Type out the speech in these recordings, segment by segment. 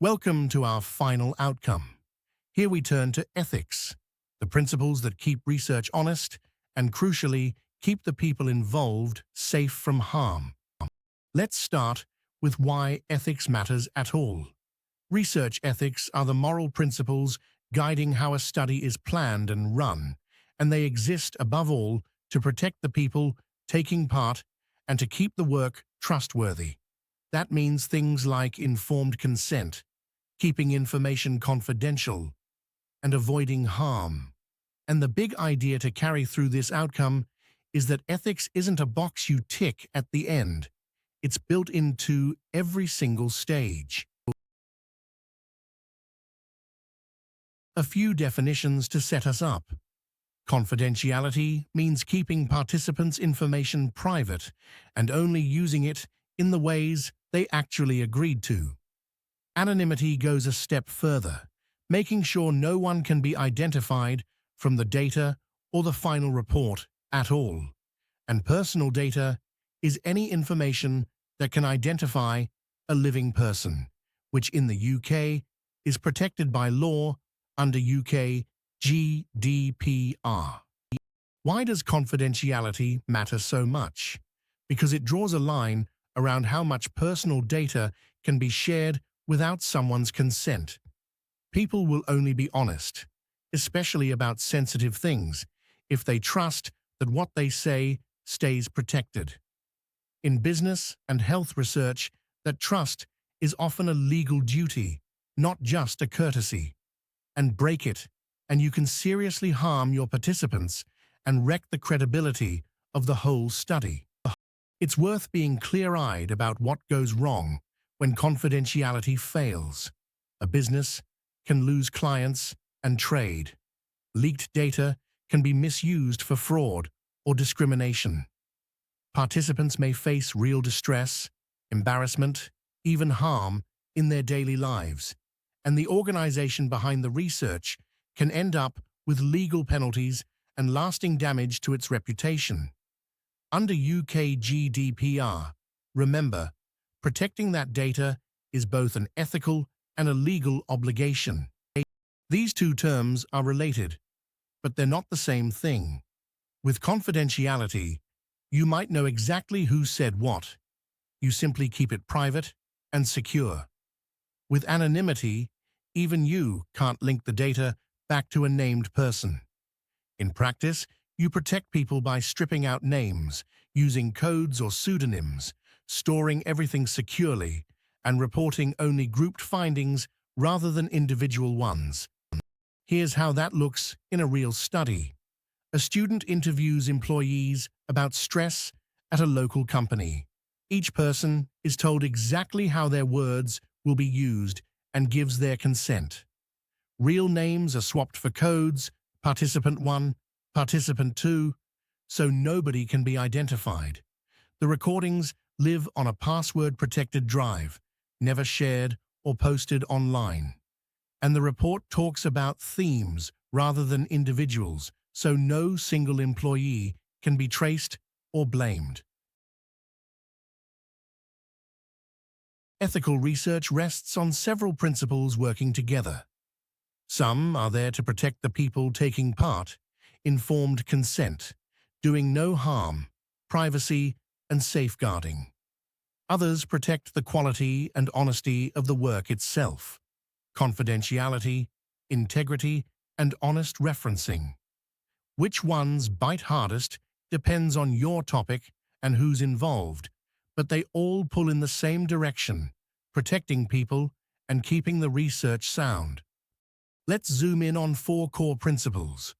Welcome to our final outcome. Here we turn to ethics, the principles that keep research honest and, crucially, keep the people involved safe from harm. Let's start with why ethics matters at all. Research ethics are the moral principles guiding how a study is planned and run, and they exist above all to protect the people taking part and to keep the work trustworthy. That means things like informed consent, keeping information confidential, and avoiding harm. And the big idea to carry through this outcome is that ethics isn't a box you tick at the end. It's built into every single stage. A few definitions to set us up. Confidentiality means keeping participants' information private and only using it in the ways they actually agreed to. Anonymity goes a step further, making sure no one can be identified from the data or the final report at all. And personal data is any information that can identify a living person, which in the UK is protected by law under UK GDPR. Why does confidentiality matter so much? Because it draws a line around how much personal data can be shared without someone's consent. People will only be honest, especially about sensitive things, if they trust that what they say stays protected. In business and health research, that trust is often a legal duty, not just a courtesy. And break it, and you can seriously harm your participants and wreck the credibility of the whole study. It's worth being clear-eyed about what goes wrong when confidentiality fails. A business can lose clients and trade. Leaked data can be misused for fraud or discrimination. Participants may face real distress, embarrassment, even harm in their daily lives, and the organization behind the research can end up with legal penalties and lasting damage to its reputation. Under UK GDPR, remember, protecting that data is both an ethical and a legal obligation. These two terms are related, but they're not the same thing. With confidentiality, you might know exactly who said what. You simply keep it private and secure. With anonymity, even you can't link the data back to a named person. In practice, you protect people by stripping out names, using codes or pseudonyms, storing everything securely, and reporting only grouped findings rather than individual ones. Here's how that looks in a real study. A student interviews employees about stress at a local company. Each person is told exactly how their words will be used and gives their consent. Real names are swapped for codes, participant 1, participant 2, so nobody can be identified. The recordings live on a password-protected drive, never shared or posted online. And the report talks about themes rather than individuals, so no single employee can be traced or blamed. Ethical research rests on several principles working together. Some are there to protect the people taking part: informed consent, doing no harm, privacy, and safeguarding. Others protect the quality and honesty of the work itself: confidentiality, integrity, and honest referencing. Which ones bite hardest depends on your topic and who's involved, but they all pull in the same direction: protecting people and keeping the research sound. Let's zoom in on 4 core principles.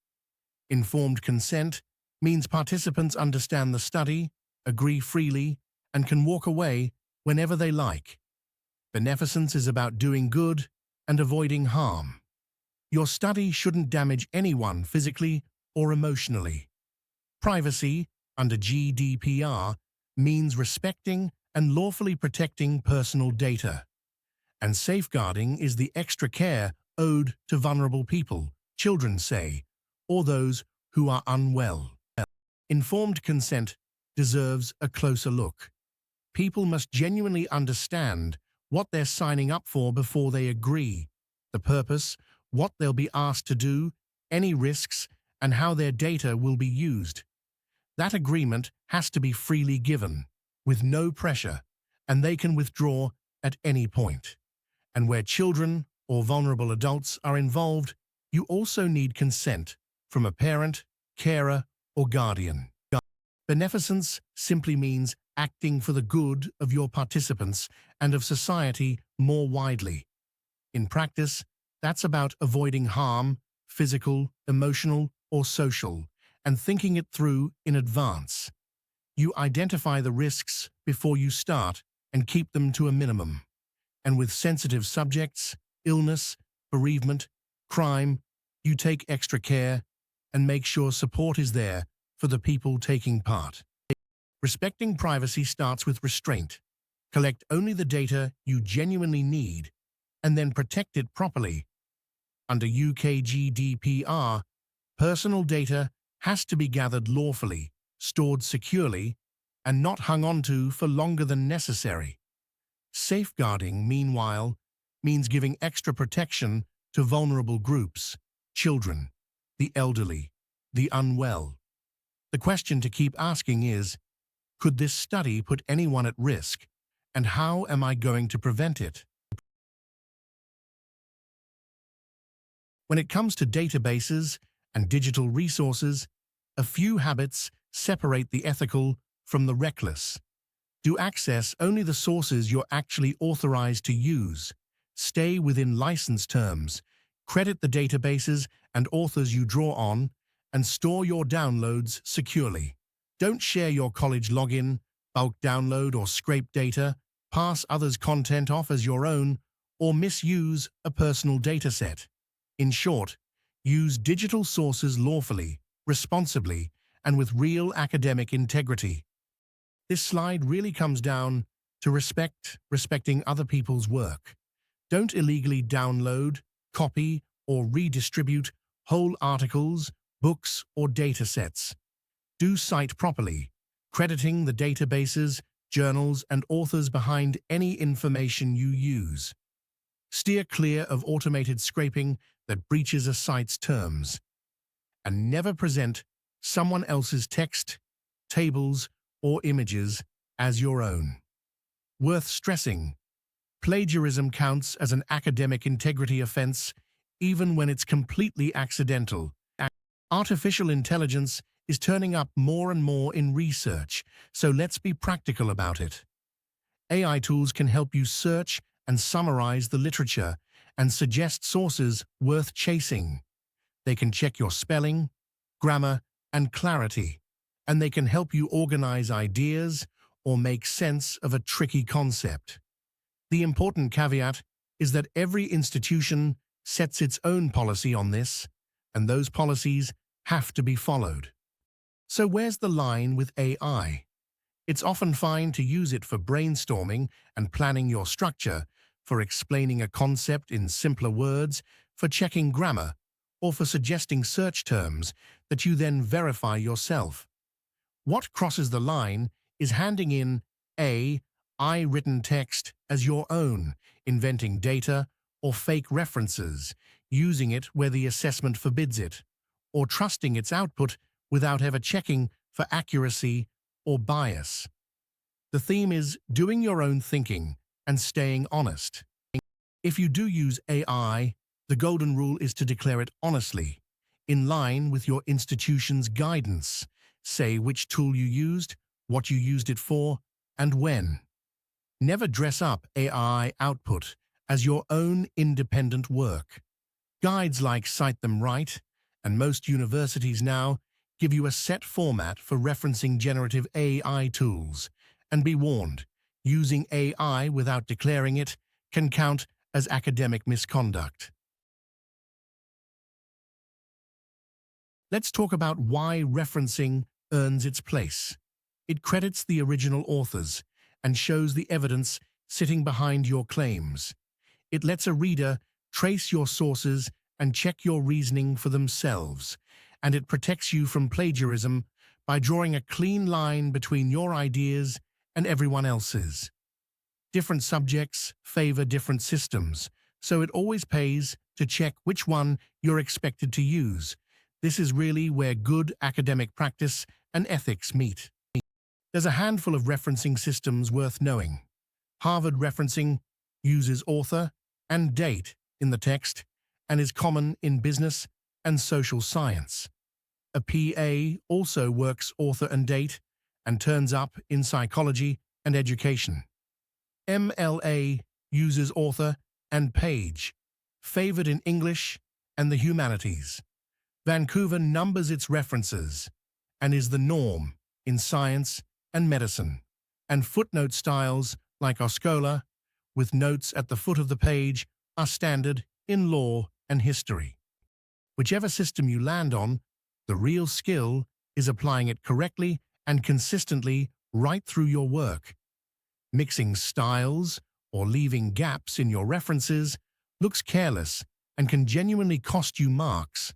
Informed consent means participants understand the study, agree freely, and can walk away whenever they like. Beneficence is about doing good and avoiding harm. Your study shouldn't damage anyone physically or emotionally. Privacy, under GDPR, means respecting and lawfully protecting personal data. And safeguarding is the extra care owed to vulnerable people, children say, or those who are unwell. Informed consent deserves a closer look. People must genuinely understand what they're signing up for before they agree, the purpose, what they'll be asked to do, any risks, and how their data will be used. That agreement has to be freely given, with no pressure, and they can withdraw at any point. And where children or vulnerable adults are involved, you also need consent from a parent, carer, or guardian. Beneficence simply means acting for the good of your participants and of society more widely. In practice, that's about avoiding harm, physical, emotional, or social, and thinking it through in advance. You identify the risks before you start and keep them to a minimum. And with sensitive subjects, illness, bereavement, crime, you take extra care and make sure support is there for the people taking part. Respecting privacy starts with restraint. Collect only the data you genuinely need and then protect it properly. Under UK GDPR, personal data has to be gathered lawfully, stored securely, and not hung onto for longer than necessary. Safeguarding, meanwhile, means giving extra protection to vulnerable groups, children, the elderly, the unwell. The question to keep asking is, could this study put anyone at risk, and how am I going to prevent it? When it comes to databases and digital resources, a few habits separate the ethical from the reckless. Do access only the sources you're actually authorized to use. Stay within license terms. Credit the databases and authors you draw on, and store your downloads securely. Don't share your college login, bulk download or scrape data, pass others' content off as your own, or misuse a personal dataset. In short, use digital sources lawfully, responsibly, and with real academic integrity. This slide really comes down to respecting other people's work. Don't illegally download, copy, or redistribute whole articles, books, or datasets. Do cite properly, crediting the databases, journals, and authors behind any information you use. Steer clear of automated scraping that breaches a site's terms. And never present someone else's text, tables, or images as your own. Worth stressing, plagiarism counts as an academic integrity offense even when it's completely accidental. Artificial intelligence is turning up more and more in research, so let's be practical about it. AI tools can help you search and summarize the literature and suggest sources worth chasing. They can check your spelling, grammar, and clarity, and they can help you organize ideas or make sense of a tricky concept. The important caveat is that every institution sets its own policy on this, and those policies have to be followed. So where's the line with AI? It's often fine to use it for brainstorming and planning your structure, for explaining a concept in simpler words, for checking grammar, or for suggesting search terms that you then verify yourself. What crosses the line is handing in AI-written text as your own, inventing data or fake references, using it where the assessment forbids it, or trusting its output without ever checking for accuracy or bias. The theme is doing your own thinking and staying honest. If you do use AI, the golden rule is to declare it honestly, in line with your institution's guidance. Say which tool you used, what you used it for, and when. Never dress up AI output as your own independent work. Guides like Cite Them Right, and most universities now, give you a set format for referencing generative AI tools. And be warned, using AI without declaring it can count as academic misconduct. Let's talk about why referencing earns its place. It credits the original authors and shows the evidence sitting behind your claims. It lets a reader trace your sources and check your reasoning for themselves, and it protects you from plagiarism by drawing a clean line between your ideas and everyone else's. Different subjects favor different systems, so it always pays to check which one you're expected to use. This is really where good academic practice and ethics meet. There's a handful of referencing systems worth knowing. Harvard referencing uses author and date in the text and is common in business and social science. A PA also works author and date and turns up in psychology and education. MLA uses author and page, favored in English and the humanities. Vancouver numbers its references and is the norm in science and medicine. And footnote styles like Oscola, with notes at the foot of the page, are standard in law and history. Whichever system you land on, the real skill is applying it correctly and consistently right through your work. Mixing styles or leaving gaps in your references looks careless and can genuinely cost you marks.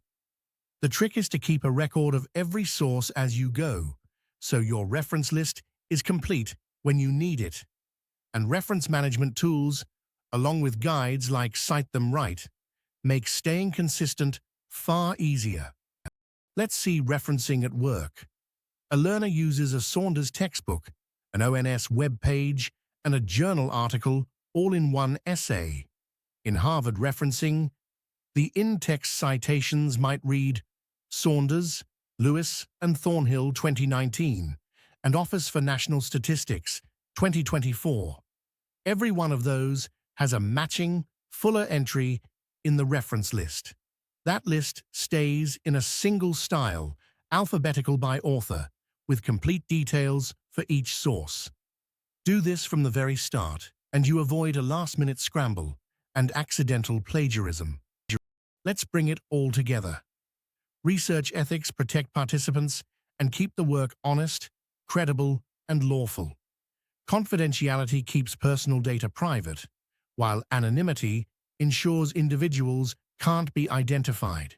The trick is to keep a record of every source as you go, so your reference list is complete when you need it. And reference management tools, along with guides like Cite Them Right, make staying consistent far easier. Let's see referencing at work. A learner uses a Saunders textbook, an ONS web page, and a journal article all in one essay. In Harvard referencing, the in-text citations might read Saunders, Lewis, and Thornhill 2019, and Office for National Statistics 2024. Every one of those has a matching, fuller entry in the reference list. That list stays in a single style, alphabetical by author, with complete details for each source. Do this from the very start, and you avoid a last-minute scramble and accidental plagiarism. Let's bring it all together. Research ethics protect participants and keep the work honest, credible, and lawful. Confidentiality keeps personal data private, while anonymity ensures individuals can't be identified.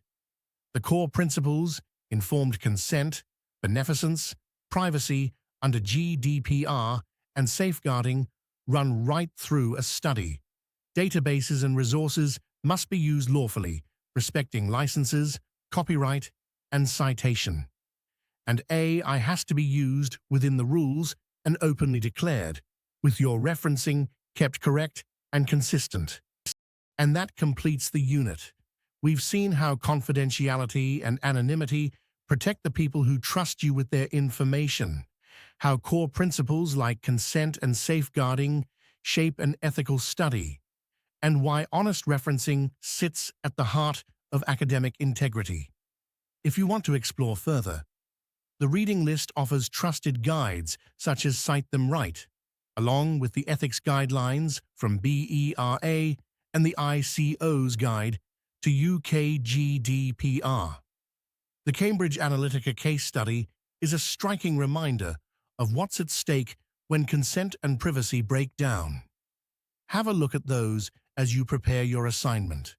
The core principles, informed consent, beneficence, privacy under GDPR, and safeguarding run right through a study. Databases and resources must be used lawfully, respecting licenses, copyright, and citation. And AI has to be used within the rules and openly declared, with your referencing kept correct and consistent. And that completes the unit. We've seen how confidentiality and anonymity protect the people who trust you with their information, how core principles like consent and safeguarding shape an ethical study, and why honest referencing sits at the heart of academic integrity. If you want to explore further, the reading list offers trusted guides such as Cite Them Right, along with the ethics guidelines from BERA and the ICO's guide to UK GDPR. The Cambridge Analytica case study is a striking reminder of what's at stake when consent and privacy break down. Have a look at those as you prepare your assignment.